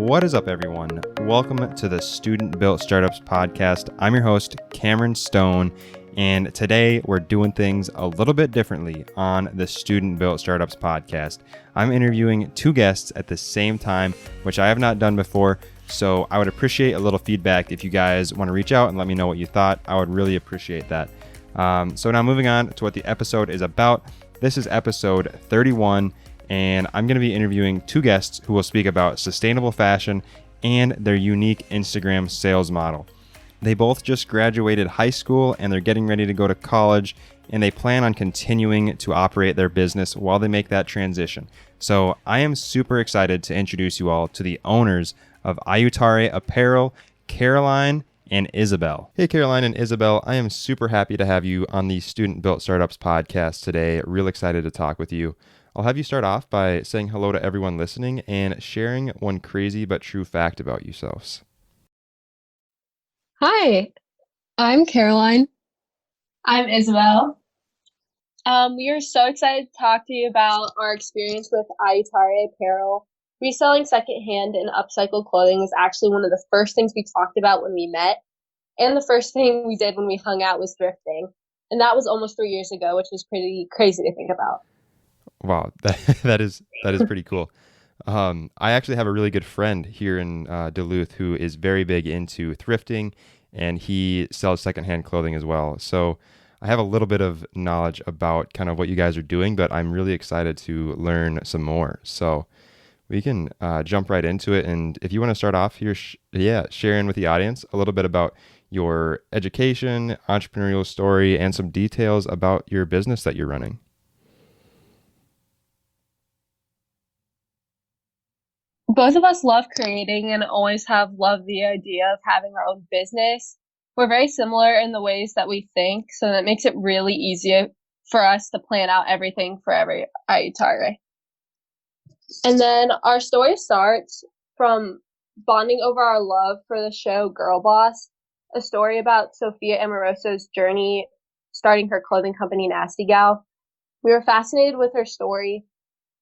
What is up, everyone? Welcome to the Student Built Startups podcast. I'm your host, Cameron Stone, and today we're doing things a little bit differently on the Student Built Startups podcast. I'm interviewing two guests at the same time, which I have not done before, so I would appreciate a little feedback if you guys want to reach out and let me know what you thought. I would really appreciate that. So now moving on to what the episode is about. This is episode 31. And I'm going to be interviewing two guests who will speak about sustainable fashion and their unique Instagram sales model. They both just graduated high school and they're getting ready to go to college, and they plan on continuing to operate their business while they make that transition. So I am super excited to introduce you all to the owners of Aiutare Apparel, Caroline and Isabel. Hey, Caroline and Isabel, I am super happy to have you on the Student Built Startups podcast today. Real excited to talk with you. I'll have you start off by saying hello to everyone listening and sharing one crazy but true fact about yourselves. Hi, I'm Caroline. I'm Isabel. We are so excited to talk to you about our experience with Aiutare Apparel. Reselling secondhand and upcycled clothing was actually one of the first things we talked about when we met, and the first thing we did when we hung out was thrifting. And that was almost 3 years ago, which was pretty crazy to think about. Wow, that is pretty cool. I actually have a really good friend here in Duluth who is very big into thrifting, and he sells secondhand clothing as well. So I have a little bit of knowledge about kind of what you guys are doing, but I'm really excited to learn some more. So we can jump right into it. And if you want to start off here, sharing with the audience a little bit about your education, entrepreneurial story, and some details about your business that you're running. Both of us love creating and always have loved the idea of having our own business. We're very similar in the ways that we think, so that makes it really easy for us to plan out everything for every Aiutare. And then our story starts from bonding over our love for the show Girl Boss, a story about Sophia Amoroso's journey starting her clothing company Nasty Gal. We were fascinated with her story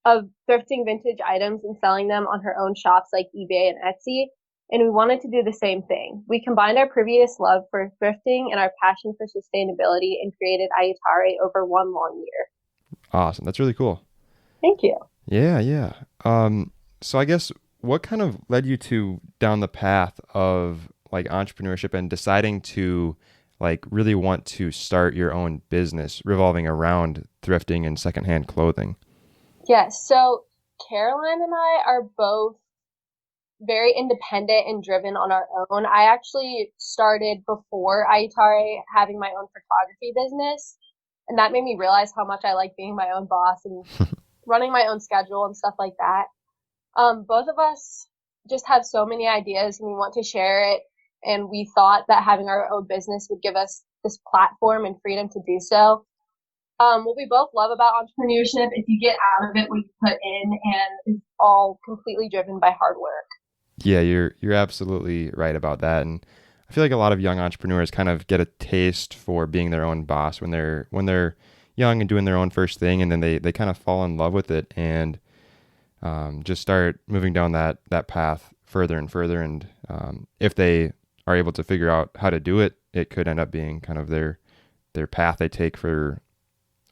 of thrifting vintage items and selling them on her own shops like eBay and Etsy, and we wanted to do the same thing. We combined our previous love for thrifting and our passion for sustainability and created Aiutare over one long year. Awesome. That's really cool. Thank you. Yeah. So I guess what kind of led you to down the path of like entrepreneurship and deciding to like really want to start your own business revolving around thrifting and secondhand clothing? Yes, so Caroline and I are both very independent and driven on our own. I actually started before Aiutare having my own photography business, and that made me realize how much I like being my own boss and running my own schedule and stuff like that. Both of us just have so many ideas and we want to share it, and we thought that having our own business would give us this platform and freedom to do so. What we both love about entrepreneurship is you get out of it what you put in, and it's all completely driven by hard work. Yeah, you're absolutely right about that. And I feel like a lot of young entrepreneurs kind of get a taste for being their own boss when they're young and doing their own first thing, and then they kind of fall in love with it and just start moving down that path further and further. And if they are able to figure out how to do it, it could end up being kind of their path they take for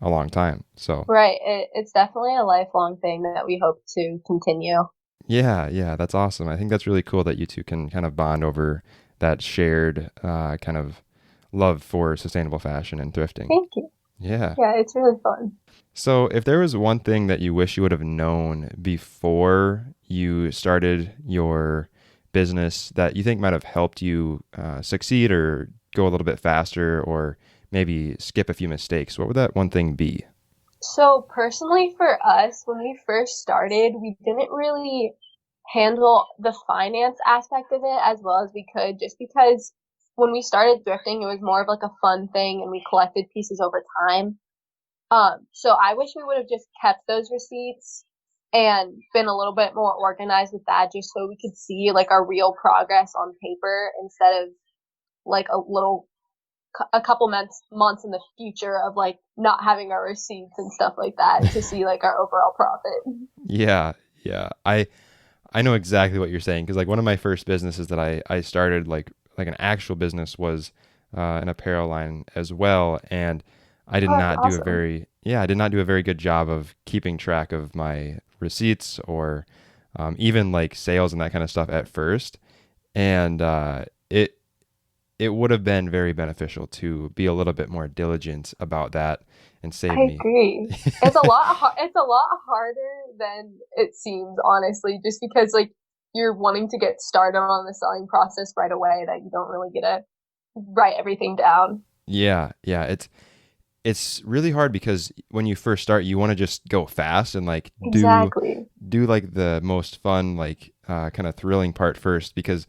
a long time. So right, it's definitely a lifelong thing that we hope to continue. Yeah, that's awesome. I think that's really cool that you two can kind of bond over that shared kind of love for sustainable fashion and thrifting. Thank you. Yeah, it's really fun. So if there was one thing that you wish you would have known before you started your business that you think might have helped you succeed or go a little bit faster or maybe skip a few mistakes, what would that one thing be? So personally for us, when we first started, we didn't really handle the finance aspect of it as well as we could, just because when we started thrifting, it was more of like a fun thing and we collected pieces over time. So I wish we would have just kept those receipts and been a little bit more organized with that, just so we could see like our real progress on paper instead of like a couple months in the future of like not having our receipts and stuff like that to see like our overall profit. Yeah. I know exactly what you're saying because like one of my first businesses that I started like an actual business was an apparel line as well, and I did Oh, that's not do a awesome. very I did not do a very good job of keeping track of my receipts or even like sales and that kind of stuff at first, and it would have been very beneficial to be a little bit more diligent about that and save I me. agree. It's a lot harder than it seems, honestly, just because like you're wanting to get started on the selling process right away that you don't really get to write everything down. Yeah, yeah, it's really hard because when you first start, you want to just go fast and like Exactly. do like the most fun, like kind of thrilling part first because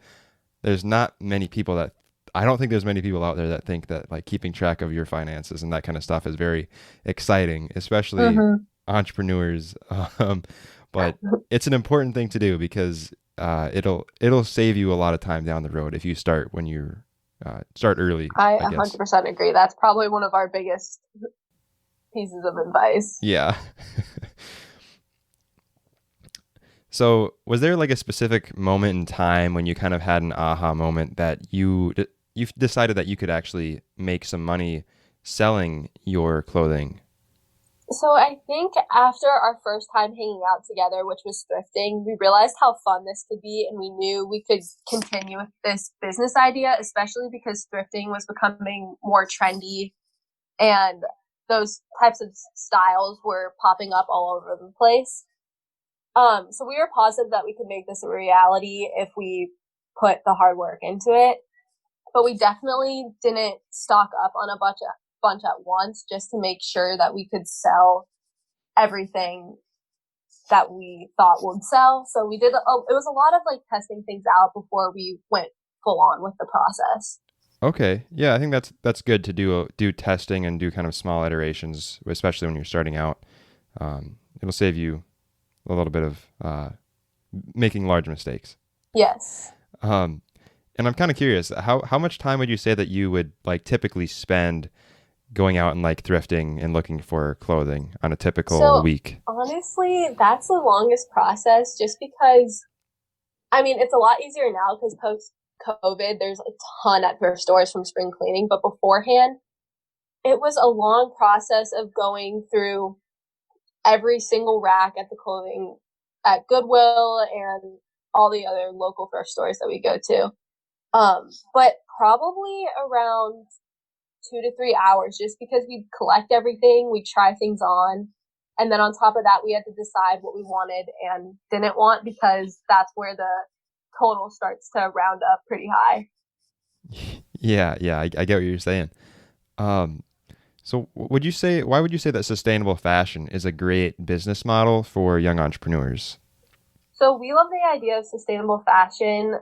there's not many people that I don't think there's many people out there that think that like keeping track of your finances and that kind of stuff is very exciting, especially Mm-hmm. entrepreneurs. But it's an important thing to do because it'll save you a lot of time down the road if you start when you start early, I I guess. 100% agree. That's probably one of our biggest pieces of advice. Yeah. So, was there like a specific moment in time when you kind of had an aha moment that you decided that you could actually make some money selling your clothing? So I think after our first time hanging out together, which was thrifting, we realized how fun this could be and we knew we could continue with this business idea, especially because thrifting was becoming more trendy and those types of styles were popping up all over the place. So we were positive that we could make this a reality if we put the hard work into it. But we definitely didn't stock up on a bunch at once just to make sure that we could sell everything that we thought would sell. So we did, it was a lot of like testing things out before we went full on with the process. Okay. Yeah, I think that's good to do testing and do kind of small iterations, especially when you're starting out. It'll save you a little bit of making large mistakes. Yes. Um, and I'm kind of curious, how much time would you say that you would like typically spend going out and like thrifting and looking for clothing on a typical So week? honestly, that's the longest process just because, I mean, it's a lot easier now because post COVID, there's a ton at thrift stores from spring cleaning. But beforehand, it was a long process of going through every single rack at the clothing at Goodwill and all the other local thrift stores that we go to. But probably around 2 to 3 hours just because we'd collect everything, we'd try things on. And then on top of that, we had to decide what we wanted and didn't want because that's where the total starts to round up pretty high. Yeah, yeah, I get what you're saying. Um, so why would you say that sustainable fashion is a great business model for young entrepreneurs? So we love the idea of sustainable fashion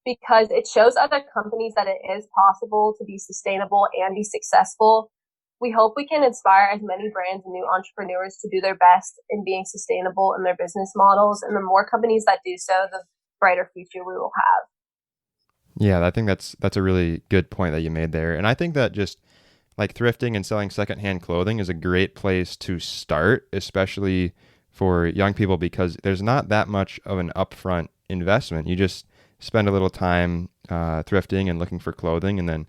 because it shows other companies that it is possible to be sustainable and be successful. We hope we can inspire as many brands and new entrepreneurs to do their best in being sustainable in their business models. And the more companies that do so, the brighter future we will have. Yeah, I think that's a really good point that you made there. And I think that just like thrifting and selling secondhand clothing is a great place to start, especially for young people because there's not that much of an upfront investment. You just spend a little time thrifting and looking for clothing, and then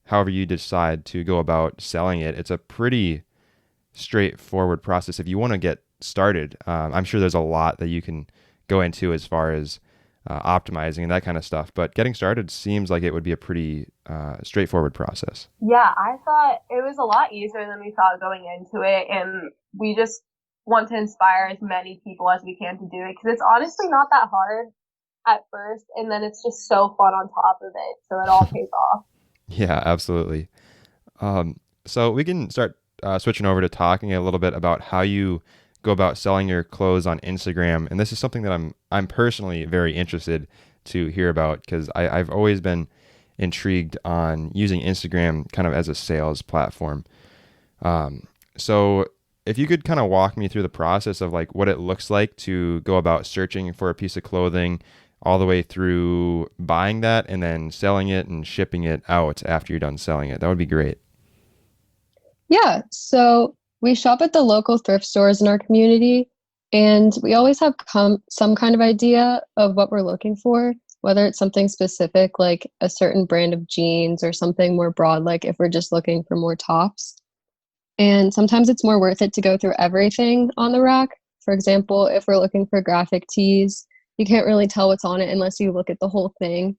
however you decide to go about selling it, it's a pretty straightforward process if you want to get started. I'm sure there's a lot that you can go into as far as optimizing and that kind of stuff, but getting started seems like it would be a pretty straightforward process. Yeah, I thought it was a lot easier than we thought going into it. And we just want to inspire as many people as we can to do it because it's honestly not that hard at first. And then it's just so fun on top of it. So it all pays off. Yeah, absolutely. So we can start switching over to talking a little bit about how you go about selling your clothes on Instagram, and this is something that I'm personally very interested to hear about because I've always been intrigued on using Instagram kind of as a sales platform. So if you could kind of walk me through the process of like what it looks like to go about searching for a piece of clothing all the way through buying that and then selling it and shipping it out after you're done selling it, that would be great. Yeah, so we shop at the local thrift stores in our community. And we always have some kind of idea of what we're looking for, whether it's something specific like a certain brand of jeans or something more broad, like if we're just looking for more tops. And sometimes it's more worth it to go through everything on the rack. For example, if we're looking for graphic tees, you can't really tell what's on it unless you look at the whole thing.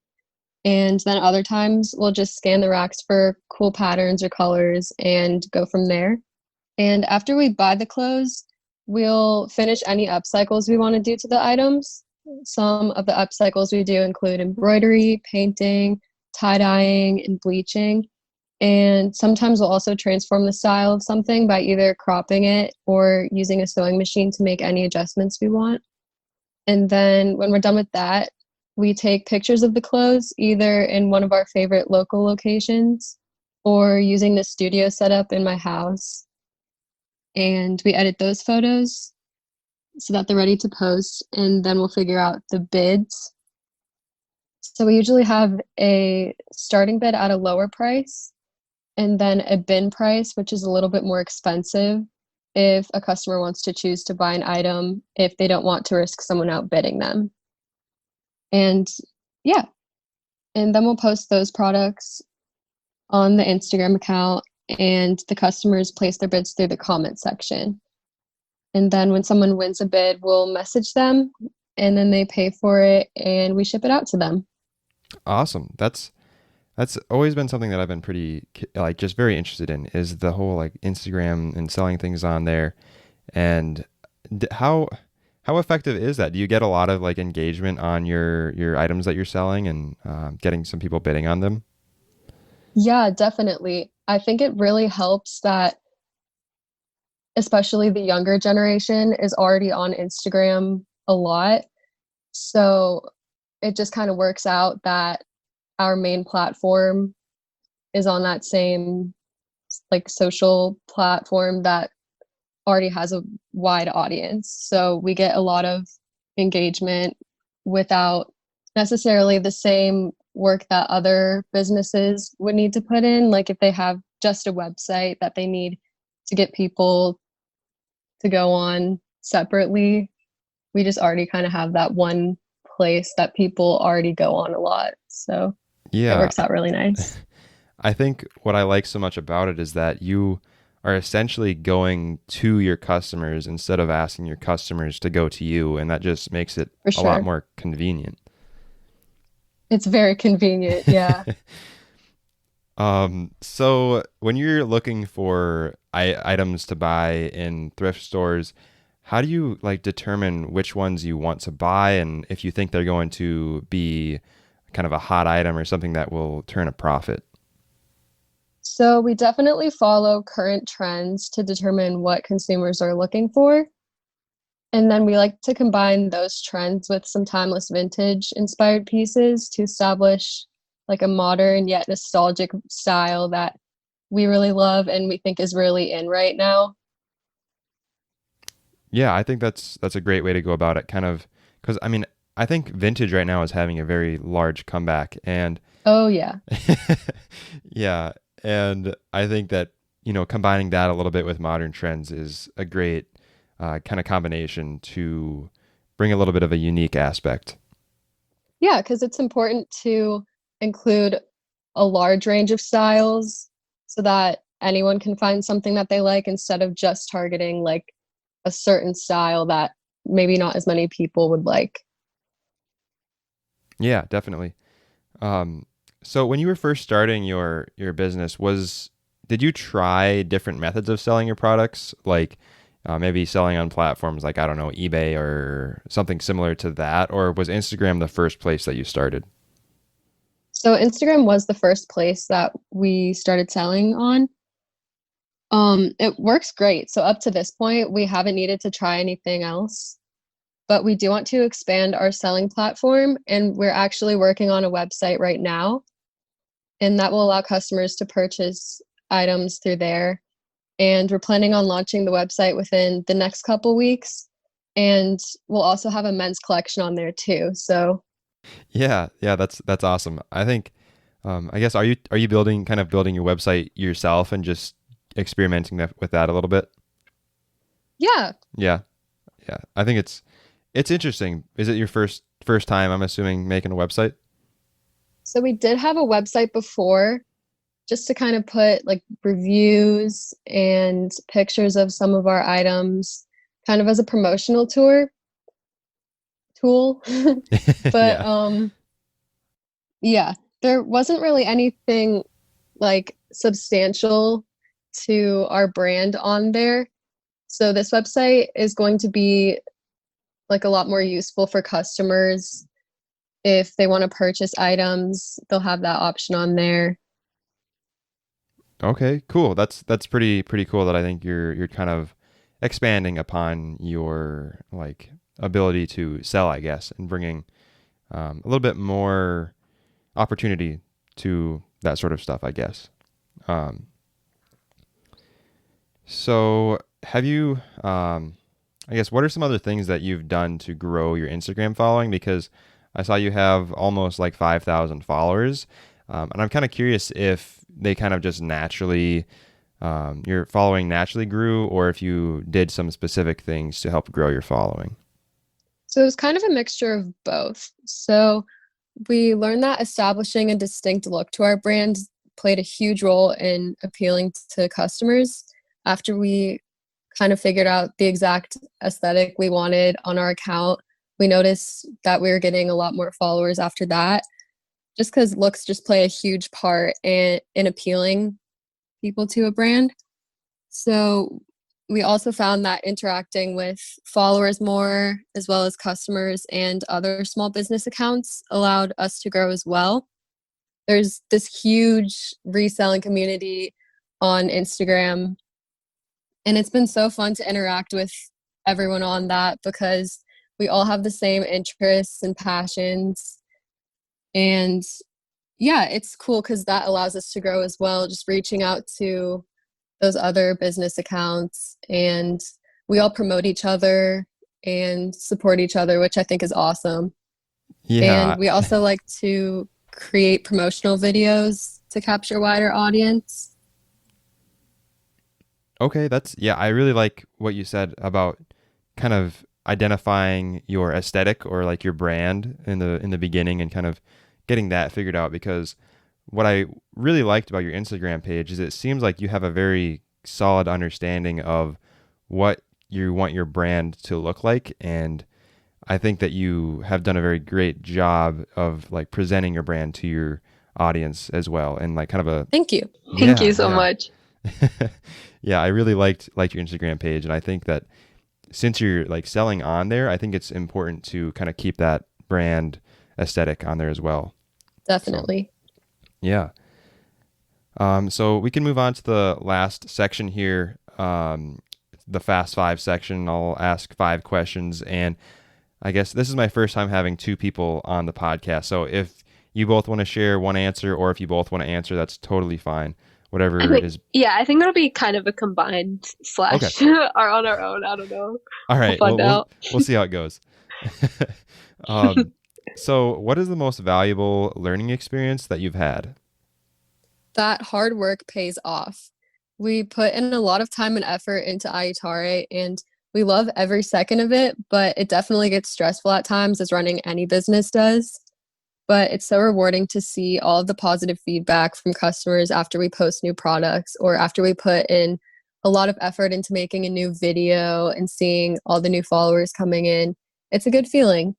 And then other times we'll just scan the racks for cool patterns or colors and go from there. And after we buy the clothes, we'll finish any upcycles we want to do to the items. Some of the upcycles we do include embroidery, painting, tie-dyeing, and bleaching. And sometimes we'll also transform the style of something by either cropping it or using a sewing machine to make any adjustments we want. And then when we're done with that, we take pictures of the clothes either in one of our favorite local locations or using the studio setup in my house. And we edit those photos so that they're ready to post, and then we'll figure out the bids. So we usually have a starting bid at a lower price and then a bin price, which is a little bit more expensive if a customer wants to choose to buy an item if they don't want to risk someone outbidding them. And yeah, and then we'll post those products on the Instagram account, and the customers place their bids through the comment section. And then when someone wins a bid, we'll message them and then they pay for it and we ship it out to them. Awesome. That's always been something that I've been pretty like just very interested in, is the whole like Instagram and selling things on there. And how effective is that? Do you get a lot of like engagement on your items that you're selling and getting some people bidding on them? Yeah, definitely. I think it really helps that especially the younger generation is already on Instagram a lot. So it just kind of works out that our main platform is on that same like social platform that already has a wide audience. So we get a lot of engagement without necessarily the same work that other businesses would need to put in. Like if they have just a website that they need to get people to go on separately, we just already kind of have that one place that people already go on a lot. So it Yeah. works out really nice. I think what I like so much about it is that you are essentially going to your customers instead of asking your customers to go to you, and that just makes it For a lot sure. more convenient. It's very convenient. Yeah. So when you're looking for items to buy in thrift stores, how do you like determine which ones you want to buy and if you think they're going to be kind of a hot item or something that will turn a profit? So we definitely follow current trends to determine what consumers are looking for. And then we like to combine those trends with some timeless vintage inspired pieces to establish like a modern yet nostalgic style that we really love and we think is really in right now. Yeah, I think that's a great way to go about it. Kind of because I mean, I think vintage right now is having a very large comeback, and Oh, yeah. yeah, and I think that combining that a little bit with modern trends is a great kind of combination to bring a little bit of a unique aspect. Yeah, because it's important to include a large range of styles so that anyone can find something that they like instead of just targeting like a certain style that maybe not as many people would like. Yeah, definitely. Um, so when you were first starting your business, was did you try different methods of selling your products, like maybe selling on platforms like I don't know eBay or something similar to that, or was Instagram the first place that you started? So Instagram was the first place that we started selling on. It works great. So up to this point, we haven't needed to try anything else, but we do want to expand our selling platform, and we're actually working on a website right now, and that will allow customers to purchase items through there. And we're planning on launching the website within the next couple weeks, and we'll also have a men's collection on there too. So Yeah, yeah, that's awesome. I think, I guess, are you building your website yourself and just experimenting with that a little bit? yeah, Yeah, Yeah, I think it's interesting. Is it your first time, I'm assuming, making a website? So we did have a website before just to kind of put like reviews and pictures of some of our items kind of as a promotional tool. But Yeah. yeah, there wasn't really anything like substantial to our brand on there. So this website is going to be like a lot more useful for customers. If they want to purchase items, they'll have that option on there. Okay, cool. That's pretty cool that I think you're kind of expanding upon your like ability to sell, I guess, and bringing a little bit more opportunity to that sort of stuff, I guess. Um, so have you, I guess, what are some other things that you've done to grow your Instagram following? Because I saw you have almost like 5,000 followers. And I'm kind of curious if they kind of just naturally, your following naturally grew, or if you did some specific things to help grow your following. So it was kind of a mixture of both. So we learned that establishing a distinct look to our brand played a huge role in appealing to customers. After we kind of figured out the exact aesthetic we wanted on our account, we noticed that we were getting a lot more followers after that, just because looks just play a huge part in appealing people to a brand. So we also found that interacting with followers more, as well as customers and other small business accounts, allowed us to grow as well. There's this huge reselling community on Instagram, and it's been so fun to interact with everyone on that because we all have the same interests and passions. And yeah, it's cool because that allows us to grow as well, just reaching out to those other business accounts, and we all promote each other and support each other, which I think is awesome. Yeah. And we also like to create promotional videos to capture a wider audience. Okay, that's yeah, I really like what you said about kind of identifying your aesthetic or like your brand in the beginning and kind of getting that figured out because what I really liked about your Instagram page is it seems like you have a very solid understanding of what you want your brand to look like, and I think that you have done a very great job of like presenting your brand to your audience as well and like kind of a Thank you. Thank yeah, you so yeah. much. Yeah, I really liked your Instagram page, and I think that since you're like selling on there, I think it's important to kind of keep that brand aesthetic on there as well. So, Definitely. yeah. So we can move on to the last section here, the Fast Five section. I'll ask 5 questions, and I guess this is my first time having two people on the podcast. So if you both want to share one answer, or if you both want to answer, that's totally fine. I Whatever think, is yeah, I think it'll be kind of a combined okay. slash or on our own. I don't know. All We'll right. find Well, out. we'll see how it goes. um, so what is the most valuable learning experience that you've had? That hard work pays off. We put in a lot of time and effort into Aiutare, and we love every second of it, but it definitely gets stressful at times, as running any business does. But it's so rewarding to see all of the positive feedback from customers after we post new products or after we put in a lot of effort into making a new video and seeing all the new followers coming in. It's a good feeling.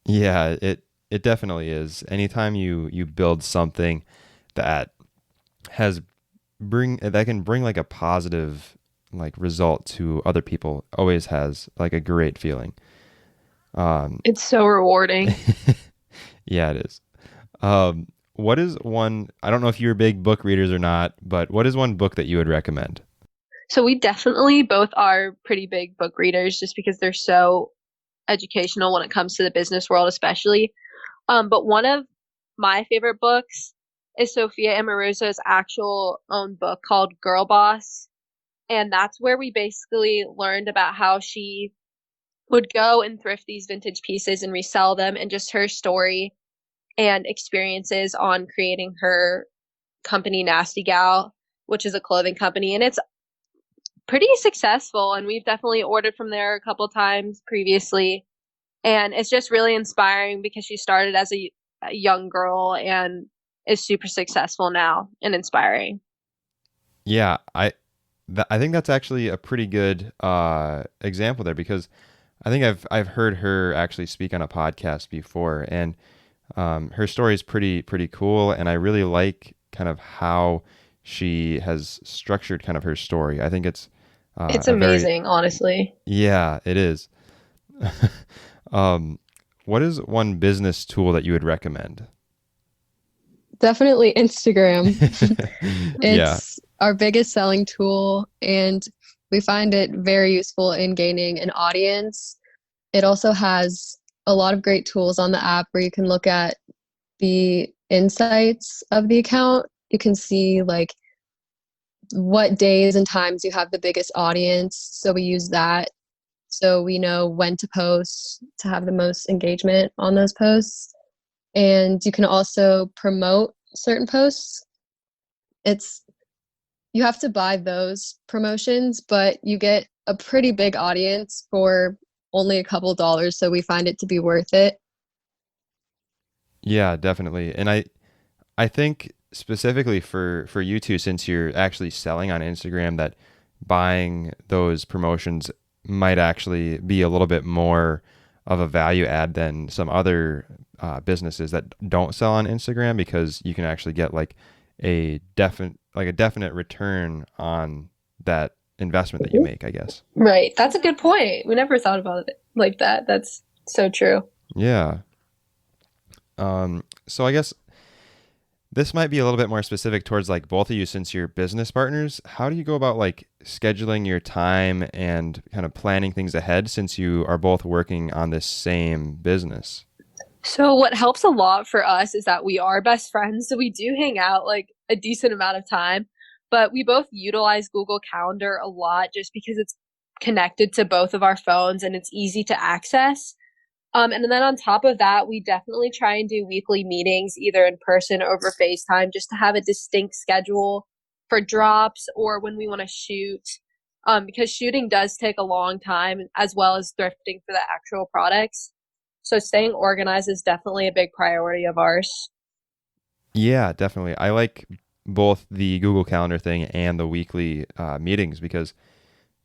Yeah, it definitely is. Anytime you build something that has bring that can bring like a positive like result to other people, always has like a great feeling. Um, It's so rewarding. yeah, it is. What is one? I don't know if you're big book readers or not, but what is one book that you would recommend? So we definitely both are pretty big book readers just because they're so educational when it comes to the business world, especially. But one of my favorite books is Sophia Amoruso's actual own book called Girl Boss. And that's where we basically learned about how she would go and thrift these vintage pieces and resell them, and just her story and experiences on creating her company Nasty Gal, which is a clothing company. And it's pretty successful, and we've definitely ordered from there a couple times previously. And it's just really inspiring because she started as a young girl and is super successful now and inspiring. Yeah, I think that's actually a pretty good example there, because I think I've heard her actually speak on a podcast before, and her story is pretty cool, and I really like kind of how she has structured kind of her story. I think it's It's a very amazing, honestly. yeah, it is. um, what is one business tool that you would recommend? Definitely Instagram. Yeah. It's our biggest selling tool, and we find it very useful in gaining an audience. It also has a lot of great tools on the app where you can look at the insights of the account. You can see like what days and times you have the biggest audience. So we use that so we know when to post to have the most engagement on those posts. And you can also promote certain posts. It's you have to buy those promotions, but you get a pretty big audience for only a couple dollars, so we find it to be worth it. Yeah, definitely. And I think specifically for you two, since you're actually selling on Instagram, that buying those promotions might actually be a little bit more of a value add than some other businesses that don't sell on Instagram, because you can actually get like a definite return on that investment that you make, I guess. Right. That's a good point. We never thought about it like that. That's so true. Yeah. So I guess this might be a little bit more specific towards like both of you, since you're business partners. How do you go about like scheduling your time and kind of planning things ahead, since you are both working on this same business? So what helps a lot for us is that we are best friends, so we do hang out like a decent amount of time, but we both utilize Google Calendar a lot just because it's connected to both of our phones and it's easy to access. And then on top of that, we definitely try and do weekly meetings, either in person or over FaceTime, just to have a distinct schedule for drops or when we want to shoot. Because shooting does take a long time, as well as thrifting for the actual products. So staying organized is definitely a big priority of ours. Yeah, definitely. I like both the Google Calendar thing and the weekly meetings, because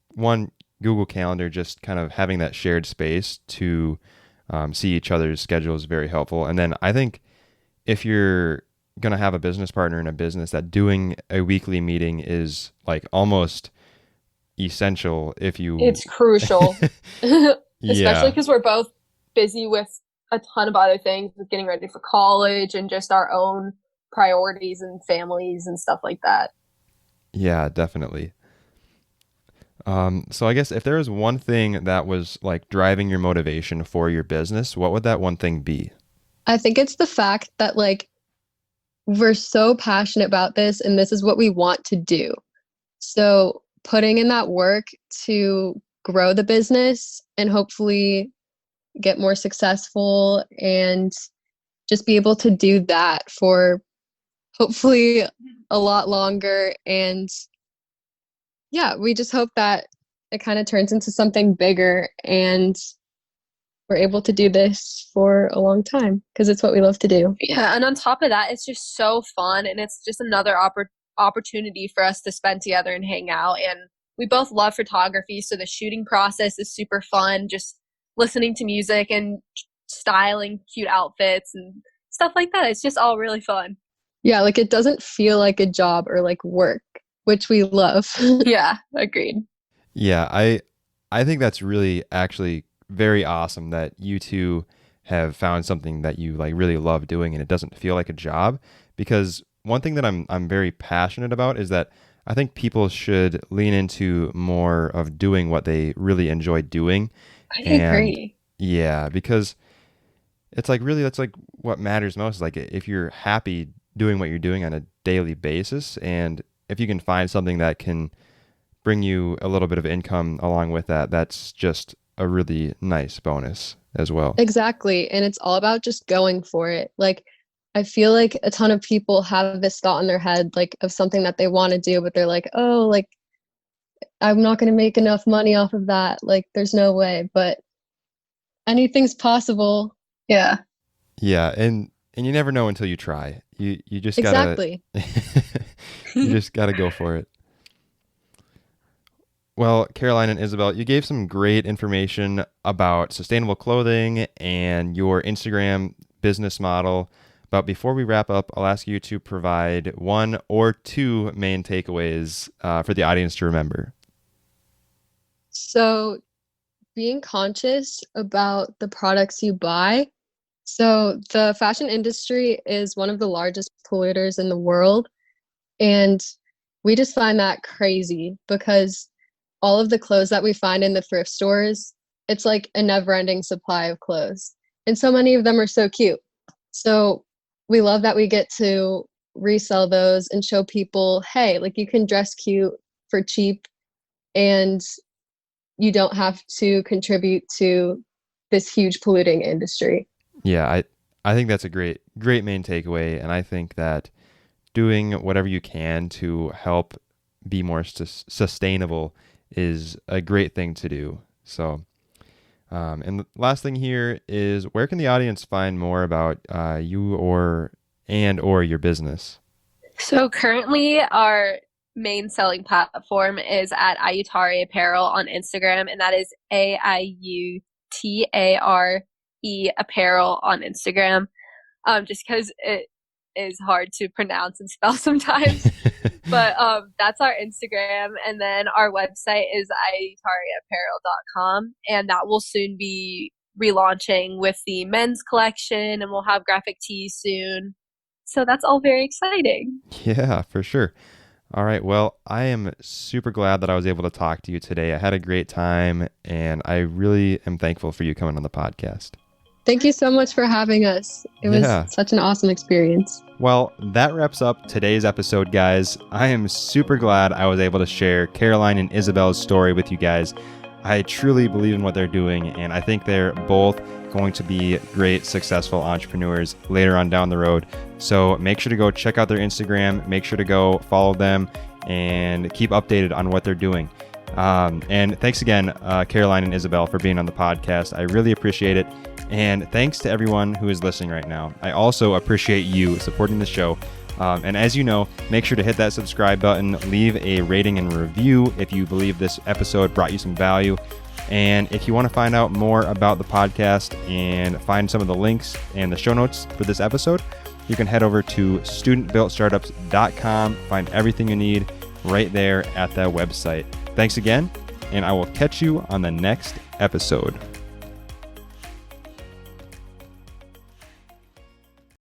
one, Google Calendar, just kind of having that shared space to see each other's schedule is very helpful. And then I think if you're going to have a business partner in a business, that doing a weekly meeting is like almost essential if you. It's crucial, especially Yeah. because we're both busy with a ton of other things, with getting ready for college and just our own priorities and families and stuff like that. Yeah, definitely. So I guess if there was one thing that was like driving your motivation for your business, what would that one thing be? I think it's the fact that like we're so passionate about this and this is what we want to do. So putting in that work to grow the business and hopefully get more successful and just be able to do that for hopefully a lot longer. And yeah, we just hope that it kind of turns into something bigger and we're able to do this for a long time because it's what we love to do. Yeah, and on top of that, it's just so fun, and it's just another opportunity for us to spend together and hang out. And we both love photography, so the shooting process is super fun. Just listening to music and styling cute outfits and stuff like that. It's just all really fun. Yeah, like it doesn't feel like a job or like work, which we love. Yeah, agreed. Yeah, I think that's really actually very awesome that you two have found something that you like really love doing and it doesn't feel like a job, because one thing that I'm very passionate about is that I think people should lean into more of doing what they really enjoy doing. I And agree. yeah, because it's like really that's like what matters most. Like if you're happy doing what you're doing on a daily basis, and if you can find something that can bring you a little bit of income along with that, that's just a really nice bonus as well. Exactly. And it's all about just going for it. Like, I feel like a ton of people have this thought in their head, like, of something that they want to do, but they're like, oh, like, I'm not going to make enough money off of that. Like, there's no way, but anything's possible. Yeah. Yeah, and you never know until you try. You just Exactly. you just gotta go for it. Well, Caroline and Isabel, you gave some great information about sustainable clothing and your Instagram business model. But before we wrap up, I'll ask you to provide one or two main takeaways for the audience to remember. So, being conscious about the products you buy. So, the fashion industry is one of the largest polluters in the world. And we just find that crazy because all of the clothes that we find in the thrift stores, it's like a never-ending supply of clothes. And so many of them are so cute. So we love that we get to resell those and show people, hey, like you can dress cute for cheap and you don't have to contribute to this huge polluting industry. Yeah, I think that's a great main takeaway. And I think that doing whatever you can to help be more sustainable is a great thing to do. So, and the last thing here is, where can the audience find more about you or your business? So currently our main selling platform is at Aiutare Apparel on Instagram, and that is AIUTARE Apparel on Instagram. Just because it is hard to pronounce and spell sometimes. But that's our Instagram. And then our website is aiutareapparel.com. And that will soon be relaunching with the men's collection, and we'll have graphic tees soon. So that's all very exciting. Yeah, for sure. All right. Well, I am super glad that I was able to talk to you today. I had a great time, and I really am thankful for you coming on the podcast. Thank you so much for having us. It was such an awesome experience. Well, that wraps up today's episode, guys. I am super glad I was able to share Caroline and Isabel's story with you guys. I truly believe in what they're doing, and I think they're both going to be great, successful entrepreneurs later on down the road. So make sure to go check out their Instagram, make sure to go follow them, and keep updated on what they're doing. And thanks again, Caroline and Isabel, for being on the podcast. I really appreciate it. And thanks to everyone who is listening right now. I also appreciate you supporting the show. And as you know, make sure to hit that subscribe button, leave a rating and review if you believe this episode brought you some value. And if you want to find out more about the podcast and find some of the links and the show notes for this episode, you can head over to studentbuiltstartups.com, find everything you need right there at that website. Thanks again, and I will catch you on the next episode.